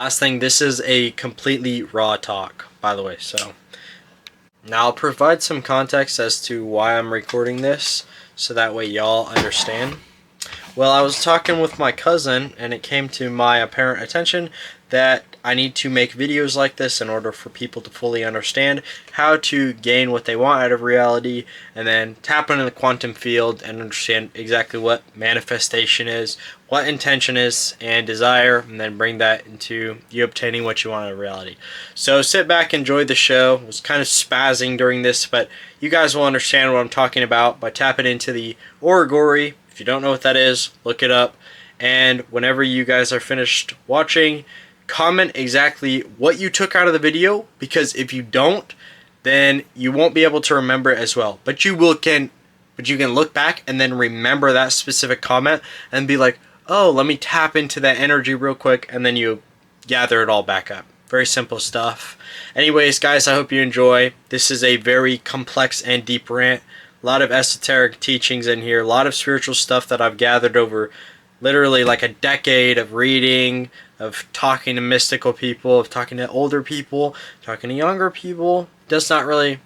Last thing, this is a completely raw talk, by the way, so now I'll provide some context as to why I'm recording this, so that way y'all understand. Well, I was talking with my cousin, and it came to my apparent attention that I need to make videos like this in order for people to fully understand how to gain what they want out of reality, and then tap into the quantum field and understand exactly what manifestation is, what intention is, and desire, and then bring that into you obtaining what you want out of reality. So sit back, enjoy the show. I was kind of spazzing during this, but you guys will understand what I'm talking about by tapping into the Origori. If you don't know what that is, look it up. And whenever you guys are finished watching, comment exactly what you took out of the video, because if you don't, then you won't be able to remember it as well. But you can look back and then remember that specific comment and be like, oh, let me tap into that energy real quick, and then you gather it all back up. Very simple stuff. Anyways, guys, I hope you enjoy. This is a very complex and deep rant. A lot of esoteric teachings in here, a lot of spiritual stuff that I've gathered over literally like a decade of reading, of talking to mystical people, of talking to older people, talking to younger people. Does not really,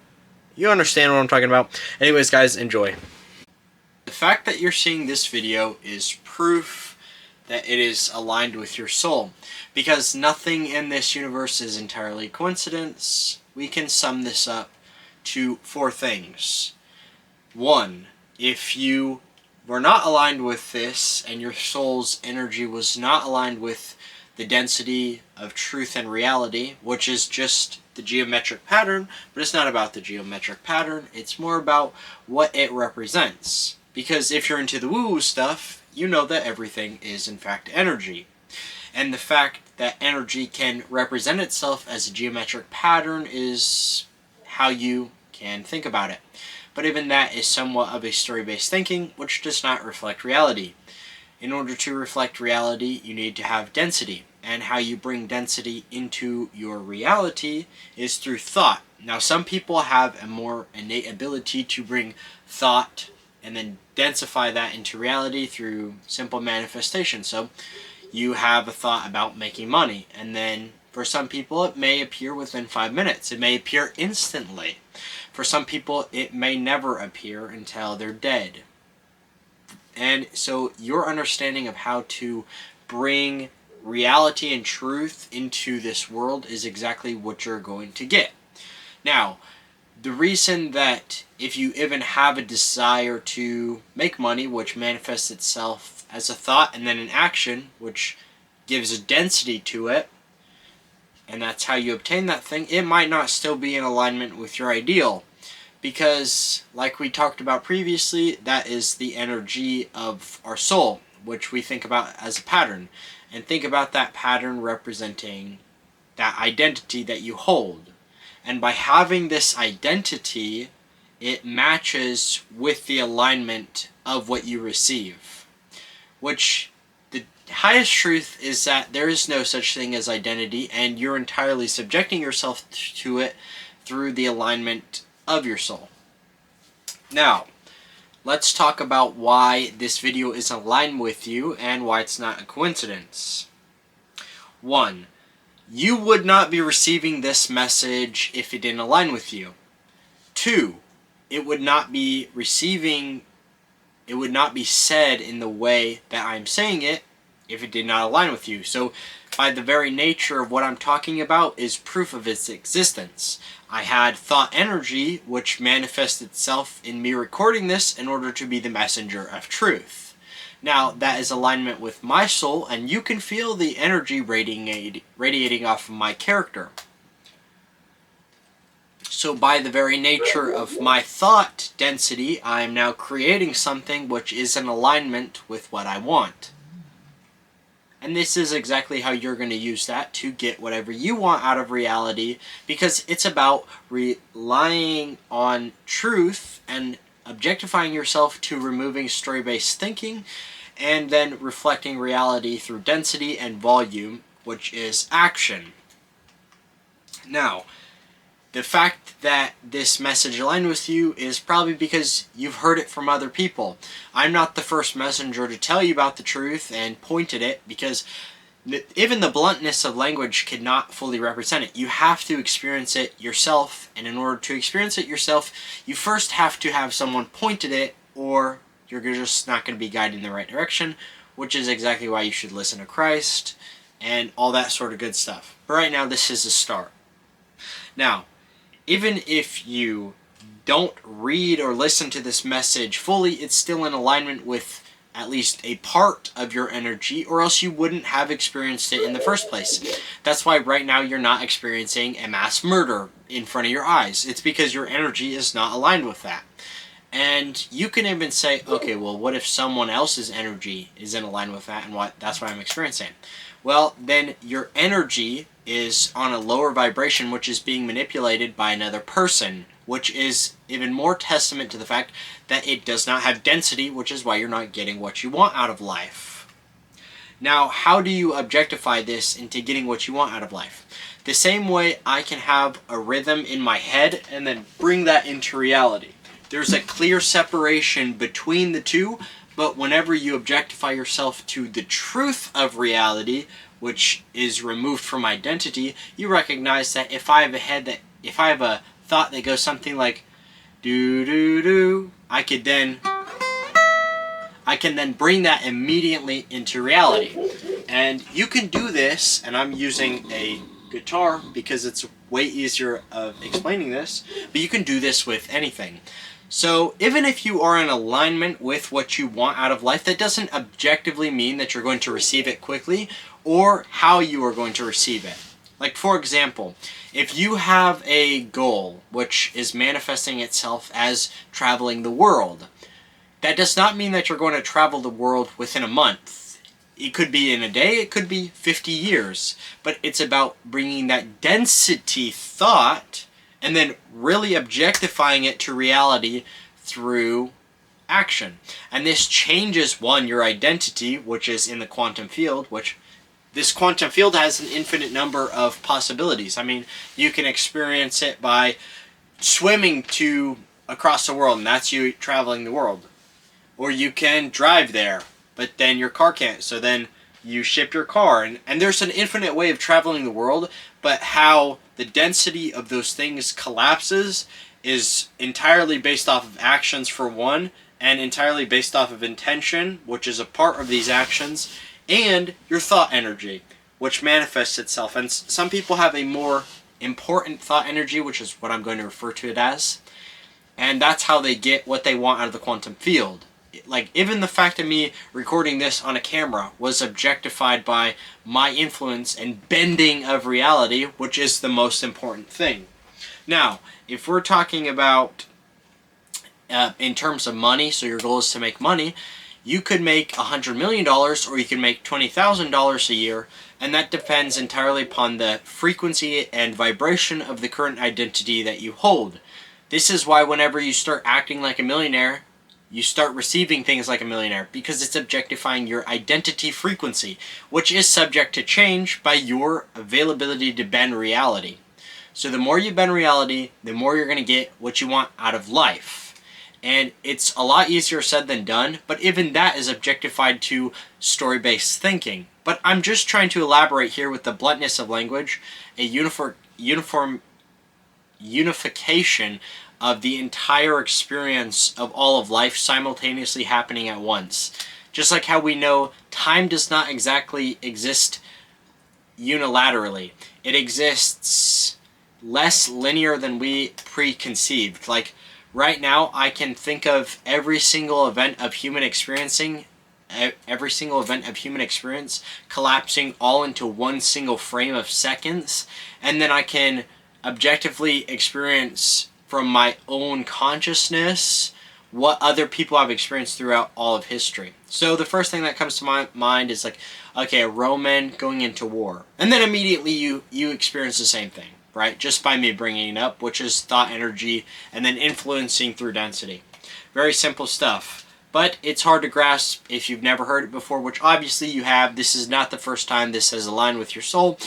you understand what I'm talking about. Anyways, guys, enjoy. The fact that you're seeing this video is proof that it is aligned with your soul, because nothing in this universe is entirely coincidence. We can sum this up to 4 things. 1, if you were not aligned with this and your soul's energy was not aligned with the density of truth and reality, which is just the geometric pattern, but it's not about the geometric pattern, it's more about what it represents. Because if you're into the woo-woo stuff, you know that everything is in fact energy. And the fact that energy can represent itself as a geometric pattern is how you can think about it. But even that is somewhat of a story-based thinking, which does not reflect reality. In order to reflect reality, you need to have density. And how you bring density into your reality is through thought. Now, some people have a more innate ability to bring thought and then densify that into reality through simple manifestation. So you have a thought about making money, and then for some people it may appear within 5 minutes. It may appear instantly. For some people, it may never appear until they're dead. And so your understanding of how to bring reality and truth into this world is exactly what you're going to get. Now, the reason that if you even have a desire to make money, which manifests itself as a thought and then an action, which gives a density to it, and that's how you obtain that thing, it might not still be in alignment with your ideal. Because, like we talked about previously, that is the energy of our soul, which we think about as a pattern. And think about that pattern representing that identity that you hold. And by having this identity, it matches with the alignment of what you receive. Which, the highest truth is that there is no such thing as identity, and you're entirely subjecting yourself to it through the alignment of your soul. Now, let's talk about why this video is aligned with you and why it's not a coincidence. 1, you would not be receiving this message if it didn't align with you. 2, it would not be said in the way that I'm saying it if it did not align with you. So, by the very nature of what I'm talking about is proof of its existence. I had thought energy, which manifests itself in me recording this in order to be the messenger of truth. Now, that is alignment with my soul, and you can feel the energy radiating off of my character. So by the very nature of my thought density, I am now creating something which is in alignment with what I want. And this is exactly how you're going to use that to get whatever you want out of reality, because it's about relying on truth and objectifying yourself to removing story-based thinking, and then reflecting reality through density and volume, which is action. Now, the fact that this message aligned with you is probably because you've heard it from other people. I'm not the first messenger to tell you about the truth and point at it, because even the bluntness of language cannot fully represent it. You have to experience it yourself, and in order to experience it yourself, you first have to have someone point at it, or you're just not going to be guided in the right direction, which is exactly why you should listen to Christ and all that sort of good stuff. But right now, this is a start. Now, even if you don't read or listen to this message fully, it's still in alignment with at least a part of your energy, or else you wouldn't have experienced it in the first place. That's why right now you're not experiencing a mass murder in front of your eyes. It's because your energy is not aligned with that. And you can even say, okay, well, what if someone else's energy is in alignment with that, and that's what I'm experiencing? Well, then your energy is on a lower vibration, which is being manipulated by another person, which is even more testament to the fact that it does not have density, which is why you're not getting what you want out of life. Now, how do you objectify this into getting what you want out of life? The same way I can have a rhythm in my head and then bring that into reality. There's a clear separation between the two, but whenever you objectify yourself to the truth of reality, which is removed from identity, you recognize that if I have a thought that goes something like do do do, I can then bring that immediately into reality. And you can do this, and I'm using a guitar because it's way easier of explaining this, but you can do this with anything. So even if you are in alignment with what you want out of life, that doesn't objectively mean that you're going to receive it quickly or how you are going to receive it. Like, for example, if you have a goal which is manifesting itself as traveling the world, that does not mean that you're going to travel the world within a month. It could be in a day, it could be 50 years, but it's about bringing that density thought and then really objectifying it to reality through action. And this changes, one, your identity, which is in the quantum field, which this quantum field has an infinite number of possibilities. I mean, you can experience it by swimming across the world, and that's you traveling the world. Or you can drive there, but then your car can't, so then you ship your car. And there's an infinite way of traveling the world, but how the density of those things collapses is entirely based off of actions, for one, and entirely based off of intention, which is a part of these actions, and your thought energy, which manifests itself. And some people have a more important thought energy, which is what I'm going to refer to it as, and that's how they get what they want out of the quantum field. Like, even the fact of me recording this on a camera was objectified by my influence and bending of reality, which is the most important thing. Now, if we're talking about in terms of money, so your goal is to make money, you could make $100 million or you can make $20,000 a year, and that depends entirely upon the frequency and vibration of the current identity that you hold. This is why whenever you start acting like a millionaire, you start receiving things like a millionaire, because it's objectifying your identity frequency, which is subject to change by your availability to bend reality. So the more you bend reality, the more you're going to get what you want out of life. And it's a lot easier said than done, but even that is objectified to story-based thinking. But I'm just trying to elaborate here with the bluntness of language, a unification of the entire experience of all of life simultaneously happening at once. Just like how we know time does not exactly exist unilaterally. It exists less linear than we preconceived. Like, right now, I can think of every single event of human experience collapsing all into one single frame of seconds, and then I can objectively experience from my own consciousness what other people have experienced throughout all of history. So the first thing that comes to my mind is like, okay, a Roman going into war. And then immediately you experience the same thing, right? Just by me bringing it up, which is thought energy and then influencing through density. Very simple stuff. But it's hard to grasp if you've never heard it before, which obviously you have. This is not the first time this has aligned with your soul,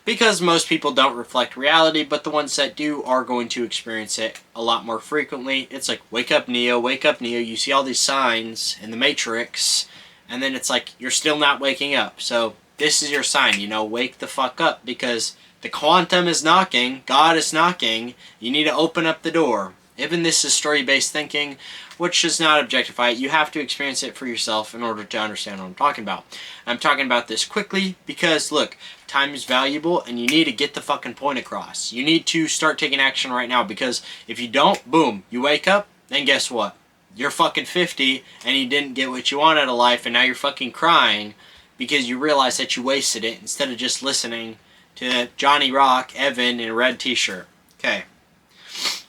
because most people don't reflect reality, but the ones that do are going to experience it a lot more frequently. It's like, wake up, Neo, wake up, Neo. You see all these signs in the Matrix, and then it's like, you're still not waking up. So this is your sign, you know, wake the fuck up, because the quantum is knocking, God is knocking, you need to open up the door. Even this is story-based thinking, which does not objectify it. You have to experience it for yourself in order to understand what I'm talking about. I'm talking about this quickly because, look, time is valuable and you need to get the fucking point across. You need to start taking action right now, because if you don't, boom, you wake up, then guess what? You're fucking 50 and you didn't get what you want out of life, and now you're fucking crying because you realize that you wasted it instead of just listening to Johnny Rock, Evan in a red t-shirt. Okay.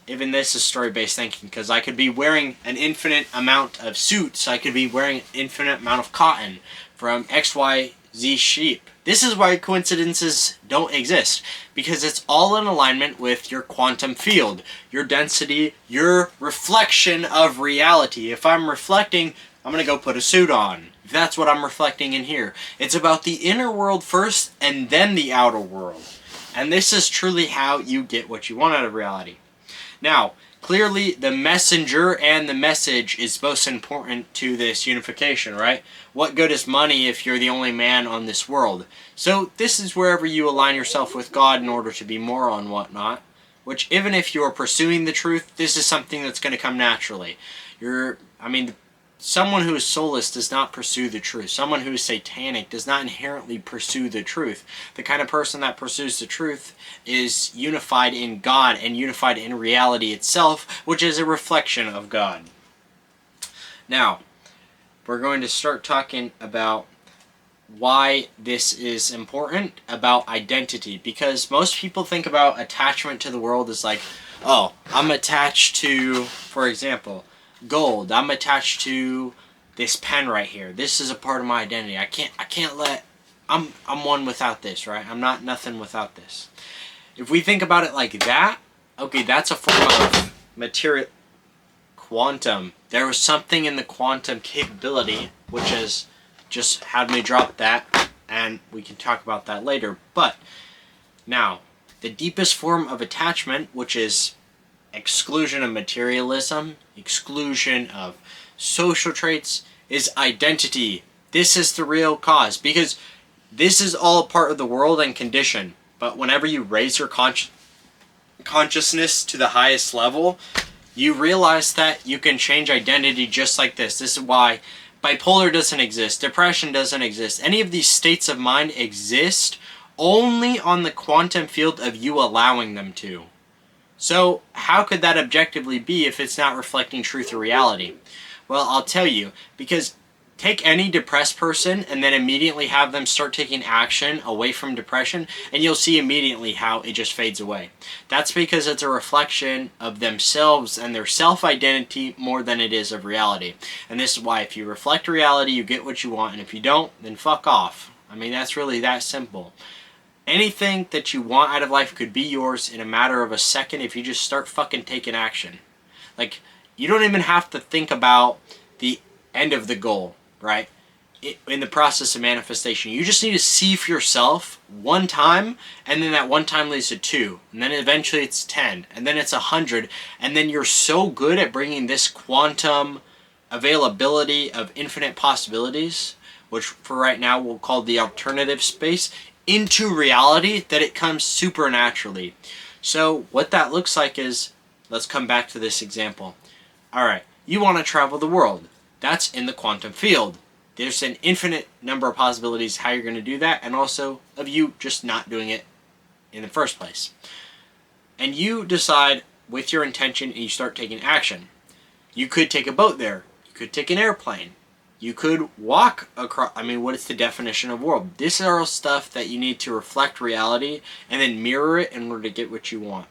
Even this is story-based thinking, because I could be wearing an infinite amount of suits. I could be wearing an infinite amount of cotton from XYZ sheep. This is why coincidences don't exist, because it's all in alignment with your quantum field, your density, your reflection of reality. If I'm reflecting, I'm going to go put a suit on. If that's what I'm reflecting in here. It's about the inner world first and then the outer world. And this is truly how you get what you want out of reality. Now, clearly the messenger and the message is most important to this unification, right? What good is money if you're the only man on this world? So this is wherever you align yourself with God in order to be moral and whatnot, which even if you're pursuing the truth, this is something that's going to come naturally. Someone who is soulless does not pursue the truth. Someone who is satanic does not inherently pursue the truth. The kind of person that pursues the truth is unified in God and unified in reality itself, which is a reflection of God. Now, we're going to start talking about why this is important, about identity, because most people think about attachment to the world as like, oh, I'm attached to, for example, gold. I'm attached to this pen right here. This is a part of my identity. I can't let, I'm one without this, right? I'm not nothing without this. If we think about it like that, okay, that's a form of material quantum. There was something in the quantum capability which has just had me drop that, and we can talk about that later. But now, the deepest form of attachment, which is exclusion of materialism, exclusion of social traits, is identity. This is the real cause, because this is all part of the world and condition. But whenever you raise your consciousness to the highest level, you realize that you can change identity just like this. This is why bipolar doesn't exist, depression doesn't exist. Any of these states of mind exist only on the quantum field of you allowing them to. So how could that objectively be if it's not reflecting truth or reality? Well, I'll tell you, because take any depressed person and then immediately have them start taking action away from depression, and you'll see immediately how it just fades away. That's because it's a reflection of themselves and their self-identity more than it is of reality. And this is why if you reflect reality, you get what you want, and if you don't, then fuck off. I mean, that's really that simple. Anything that you want out of life could be yours in a matter of a second if you just start fucking taking action. Like, you don't even have to think about the end of the goal, right? In the process of manifestation, you just need to see for yourself one time, and then that one time leads to 2, and then eventually it's 10, and then it's 100, and then you're so good at bringing this quantum availability of infinite possibilities, which for right now we'll call the alternative space, into reality, that it comes supernaturally. So what that looks like is, let's come back to this example. Alright, you want to travel the world. That's in the quantum field. There's an infinite number of possibilities how you're going to do that, and also of you just not doing it in the first place. And you decide with your intention and you start taking action. You could take a boat there. You could take an airplane. You could walk across, what is the definition of world? This is all stuff that you need to reflect reality and then mirror it in order to get what you want.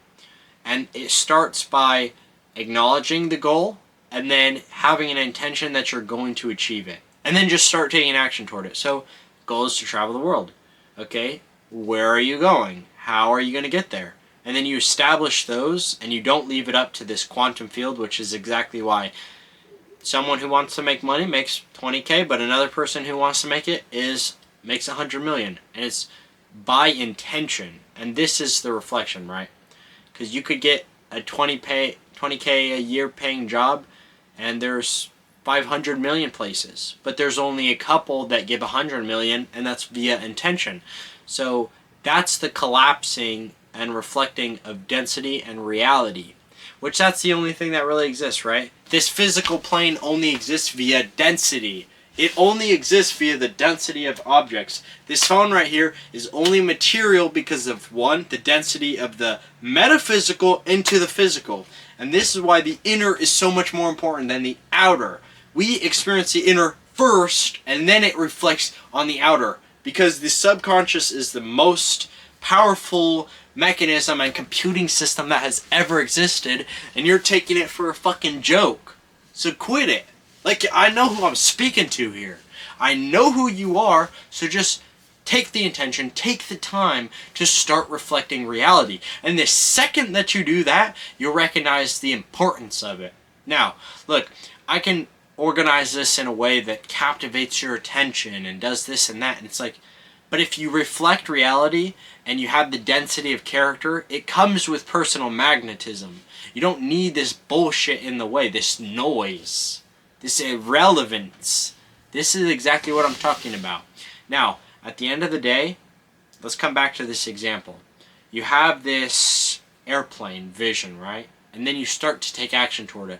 And it starts by acknowledging the goal and then having an intention that you're going to achieve it. And then just start taking action toward it. So, goal is to travel the world. Okay, where are you going? How are you going to get there? And then you establish those, and you don't leave it up to this quantum field, which is exactly why someone who wants to make money makes 20K, but another person who wants to make it makes 100 million. And it's by intention. And this is the reflection, right? Because you could get a 20K a year paying job, and there's 500 million places, but there's only a couple that give 100 million, and that's via intention. So that's the collapsing and reflecting of density and reality, which that's the only thing that really exists, right? This physical plane only exists via density. It only exists via the density of objects. This phone right here is only material because of, one, the density of the metaphysical into the physical. And this is why the inner is so much more important than the outer. We experience the inner first, and then it reflects on the outer. Because the subconscious is the most powerful mechanism and computing system that has ever existed, and you're taking it for a fucking joke. So quit it. Like, I know who I'm speaking to here. I know who you are, so just take the intention, take the time to start reflecting reality. And the second that you do that, you'll recognize the importance of it. Now, look, I can organize this in a way that captivates your attention and does this and that, and it's like, but if you reflect reality and you have the density of character, it comes with personal magnetism. You don't need this bullshit in the way, this noise, this irrelevance. This is exactly what I'm talking about. Now, at the end of the day, let's come back to this example. You have this airplane vision, right? And then you start to take action toward it.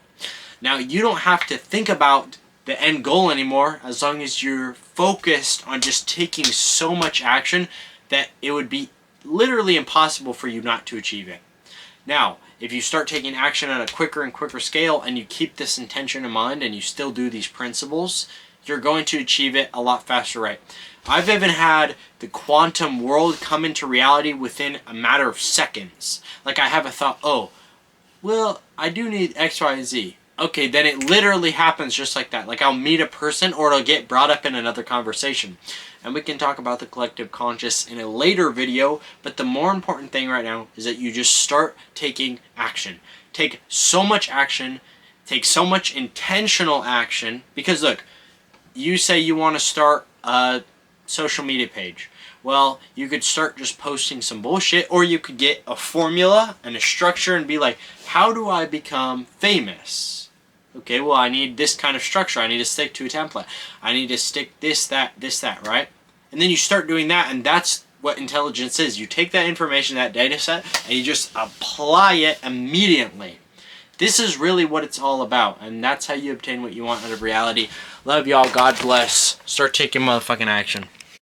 Now, you don't have to think about the end goal anymore as long as you're focused on just taking so much action that it would be literally impossible for you not to achieve it. Now, if you start taking action on a quicker and quicker scale and you keep this intention in mind and you still do these principles, you're going to achieve it a lot faster, right? I've even had the quantum world come into reality within a matter of seconds. Like, I have a thought, oh, well, I do need X, Y, and Z. Okay, then it literally happens just like that. Like, I'll meet a person or it'll get brought up in another conversation. And we can talk about the collective conscious in a later video, but the more important thing right now is that you just start taking action. Take so much action, take so much intentional action, because look, you say you want to start a social media page. Well, you could start just posting some bullshit, or you could get a formula and a structure and be like, how do I become famous? Okay, well, I need this kind of structure. I need to stick to a template. I need to stick this, that, right? And then you start doing that, and that's what intelligence is. You take that information, that data set, and you just apply it immediately. This is really what it's all about, and that's how you obtain what you want out of reality. Love y'all. God bless. Start taking motherfucking action.